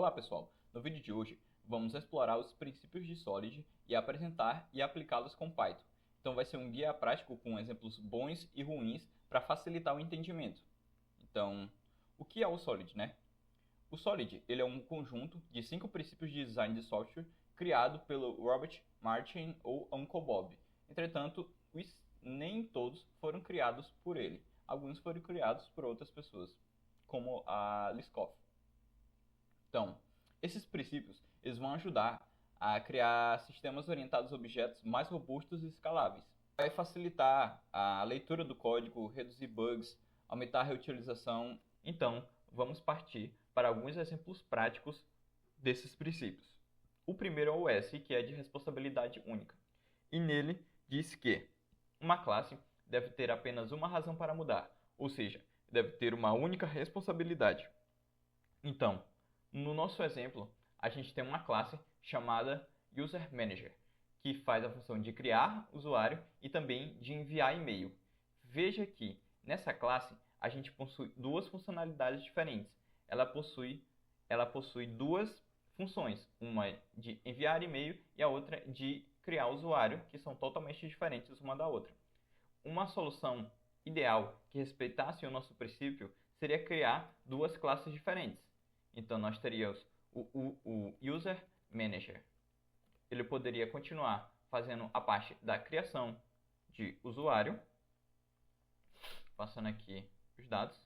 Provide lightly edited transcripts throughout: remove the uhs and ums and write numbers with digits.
Olá pessoal, no vídeo de hoje vamos explorar os princípios de Solid e apresentar e aplicá-los com Python. Então vai ser um guia prático com exemplos bons e ruins para facilitar o entendimento. Então, o que é o Solid, né? O Solid ele é um conjunto de 5 princípios de design de software criado pelo Robert Martin ou Uncle Bob. Entretanto, nem todos foram criados por ele. Alguns foram criados por outras pessoas, como a Liskov. Então, esses princípios eles vão ajudar a criar sistemas orientados a objetos mais robustos e escaláveis. Vai facilitar a leitura do código, reduzir bugs, aumentar a reutilização. Então, vamos partir para alguns exemplos práticos desses princípios. O primeiro é o S, que é de responsabilidade única. E nele diz que uma classe deve ter apenas uma razão para mudar, ou seja, deve ter uma única responsabilidade. Então, no nosso exemplo, a gente tem uma classe chamada UserManager, que faz a função de criar usuário e também de enviar e-mail. Veja que nessa classe a gente possui duas funcionalidades diferentes. Ela possui duas funções, uma de enviar e-mail e a outra de criar usuário, que são totalmente diferentes uma da outra. Uma solução ideal que respeitasse o nosso princípio seria criar duas classes diferentes. Então, nós teríamos o User Manager. Ele poderia continuar fazendo a parte da criação de usuário, passando aqui os dados.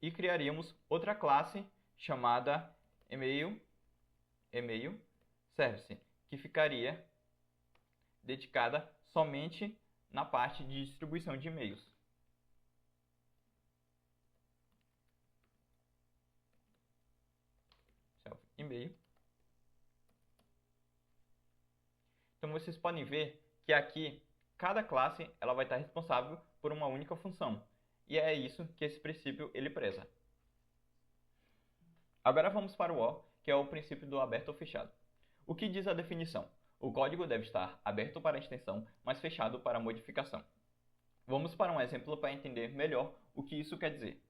E criaríamos outra classe chamada Email Service, que ficaria dedicada somente na parte de distribuição de e-mails. E-mail. Então vocês podem ver que aqui cada classe ela vai estar responsável por uma única função. E é isso que esse princípio ele preza. Agora vamos para o O, que é o princípio do aberto ou fechado. O que diz a definição? O código deve estar aberto para extensão, mas fechado para modificação. Vamos para um exemplo para entender melhor o que isso quer dizer.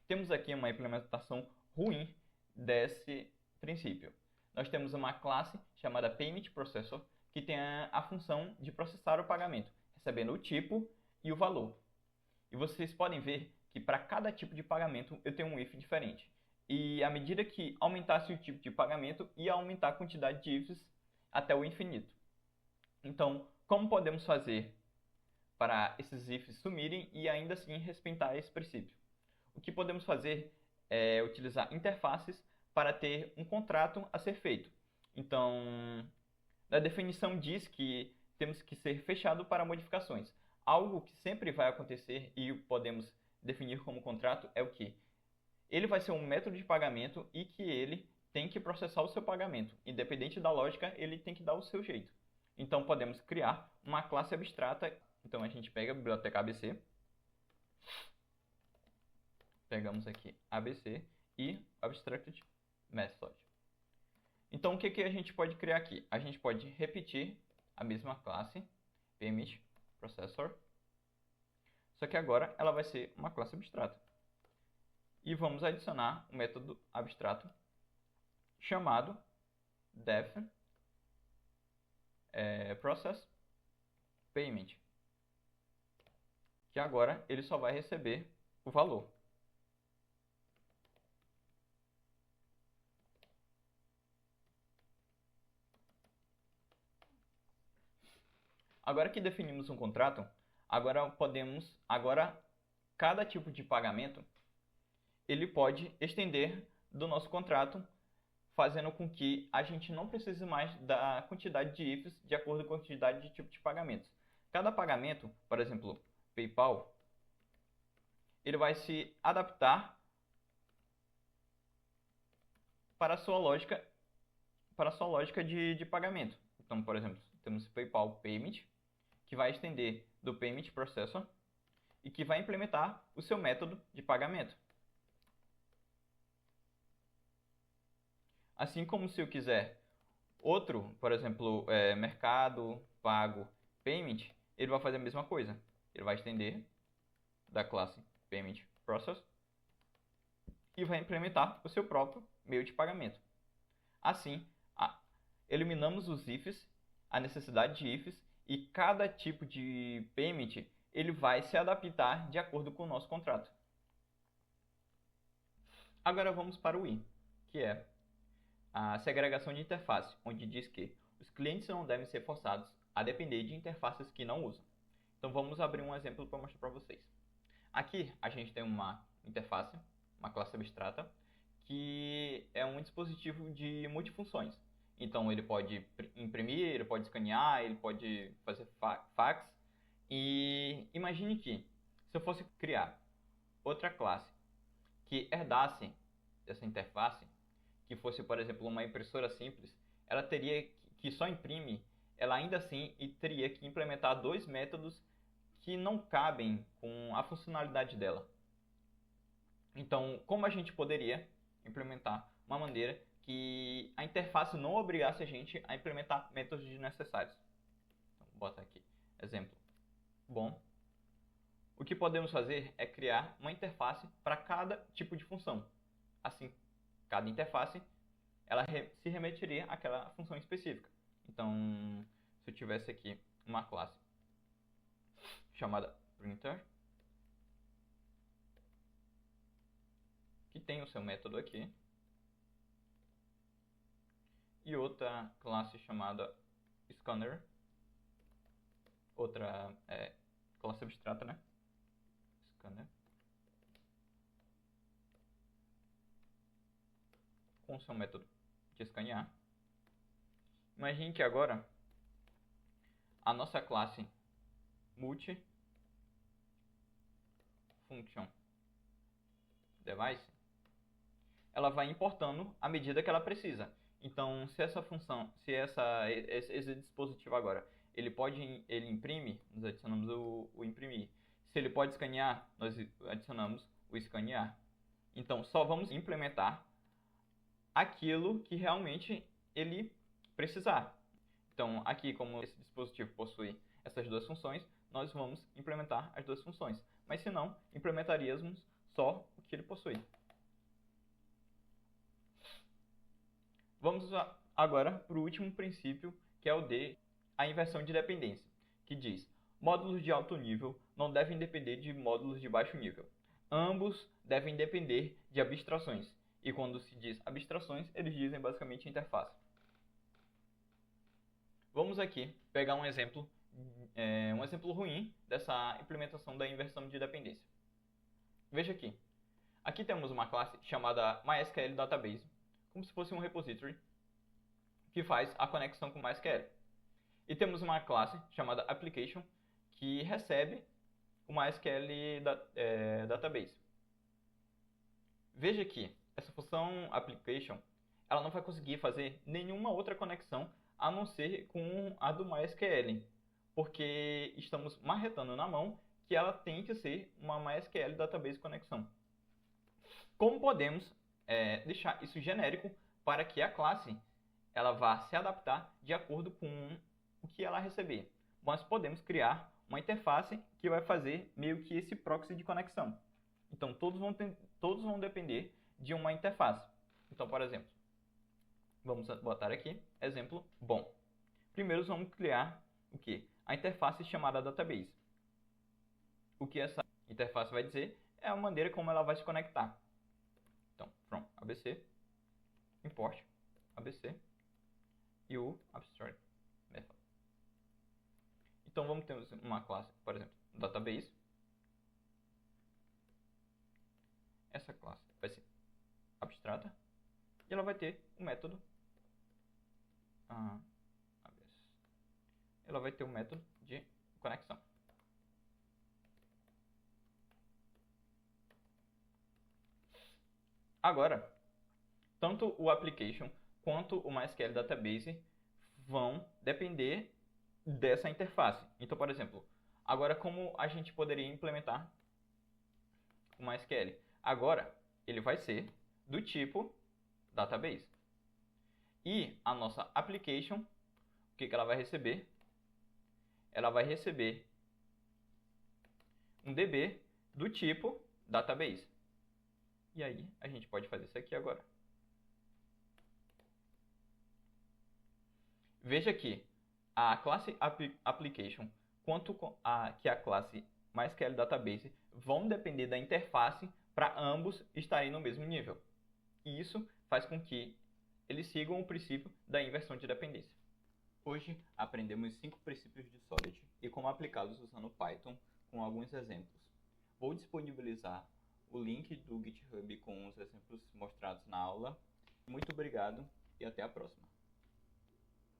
Temos aqui uma implementação ruim desse princípio. Nós temos uma classe chamada PaymentProcessor que tem a função de processar o pagamento, recebendo o tipo e o valor. E vocês podem ver que para cada tipo de pagamento eu tenho um if diferente. E à medida que aumentasse o tipo de pagamento, ia aumentar a quantidade de ifs até o infinito. Então, como podemos fazer para esses ifs sumirem e ainda assim respeitar esse princípio? O que podemos fazer é utilizar interfaces para ter um contrato a ser feito. Então, a definição diz que temos que ser fechado para modificações. Algo que sempre vai acontecer e podemos definir como contrato é o que? Ele vai ser um método de pagamento e que ele tem que processar o seu pagamento. Independente da lógica, ele tem que dar o seu jeito. Então, podemos criar uma classe abstrata. Então, a gente pega a biblioteca ABC. Pegamos aqui ABC e Abstracted Method. Então, o que a gente pode criar aqui? A gente pode repetir a mesma classe, PaymentProcessor, só que agora ela vai ser uma classe abstrata. E vamos adicionar um método abstrato chamado ProcessPayment, que agora ele só vai receber o valor. Agora que definimos um contrato, agora cada tipo de pagamento ele pode estender do nosso contrato, fazendo com que a gente não precise mais da quantidade de ifs de acordo com a quantidade de tipo de pagamentos. Cada pagamento, por exemplo, PayPal, ele vai se adaptar para a sua lógica de pagamento. Então, por exemplo, temos PayPal Payment, que vai estender do Payment Processor e que vai implementar o seu método de pagamento. Assim como se eu quiser outro, por exemplo, Mercado Pago Payment, ele vai fazer a mesma coisa. Ele vai estender da classe Payment Process vai implementar o seu próprio meio de pagamento. Assim, eliminamos os ifs, a necessidade de ifs, e cada tipo de payment ele vai se adaptar de acordo com o nosso contrato. Agora vamos para o I, que é a segregação de interface, onde diz que os clientes não devem ser forçados a depender de interfaces que não usam. Então vamos abrir um exemplo para mostrar para vocês. Aqui a gente tem uma interface, uma classe abstrata, que é um dispositivo de multifunções. Então ele pode imprimir, ele pode escanear, ele pode fazer fax. E imagine que se eu fosse criar outra classe que herdasse dessa interface, que fosse, por exemplo, uma impressora simples, ela teria que só imprime, ela ainda assim teria que implementar dois métodos que não cabem com a funcionalidade dela. Então, como a gente poderia implementar uma maneira que a interface não obrigasse a gente a implementar métodos desnecessários? Então, vou botar aqui, exemplo. Bom, o que podemos fazer é criar uma interface para cada tipo de função. Assim, cada interface ela se remeteria àquela função específica. Então, se eu tivesse aqui uma classe chamada printer, que tem o seu método aqui, e outra classe chamada scanner, outra classe abstrata, né? Scanner, com o seu método de escanear. Imagine que agora a nossa classe multi function device, ela vai importando à medida que ela precisa. Então, se essa função, se esse dispositivo agora, ele imprime, nós adicionamos o imprimir. Se ele pode escanear, nós adicionamos o escanear. Então, só vamos implementar aquilo que realmente ele precisar. Então, aqui, como esse dispositivo possui essas duas funções, nós vamos implementar as duas funções. Mas se não, implementaríamos só o que ele possui. Vamos agora para o último princípio, que é o D, a inversão de dependência, que diz: módulos de alto nível não devem depender de módulos de baixo nível. Ambos devem depender de abstrações. E quando se diz abstrações, eles dizem basicamente interface. Vamos aqui pegar um exemplo ruim dessa implementação da inversão de dependência. Veja aqui. Aqui temos uma classe chamada MySQL Database, como se fosse um repository que faz a conexão com o MySQL. E temos uma classe chamada Application que recebe o MySQL Database. Veja que essa função Application ela não vai conseguir fazer nenhuma outra conexão a não ser com a do MySQL, porque estamos marretando na mão que ela tem que ser uma MySQL Database conexão. Como podemos deixar isso genérico para que a classe ela vá se adaptar de acordo com o que ela receber? Nós podemos criar uma interface que vai fazer meio que esse proxy de conexão. Então, todos vão depender de uma interface. Então, por exemplo, vamos botar aqui, exemplo, bom. Primeiro, vamos criar o quê? A interface chamada database. O que essa interface vai dizer é a maneira como ela vai se conectar. Então, from abc, import abc e o abstract method. Então, vamos ter uma classe, por exemplo, database. Essa classe vai ser abstrata e ela vai ter o método de conexão. Agora, tanto o application quanto o MySQL Database vão depender dessa interface. Então, por exemplo, agora como a gente poderia implementar o MySQL? Agora, ele vai ser do tipo database. E a nossa application, o que ela vai receber? Ela vai receber um DB do tipo database. E aí, a gente pode fazer isso aqui agora. Veja que a classe application quanto que a classe MySQL Database vão depender da interface para ambos estarem no mesmo nível. E isso faz com que eles sigam o princípio da inversão de dependência. Hoje aprendemos 5 princípios de Solid e como aplicá-los usando Python com alguns exemplos. Vou disponibilizar o link do GitHub com os exemplos mostrados na aula. Muito obrigado e até a próxima.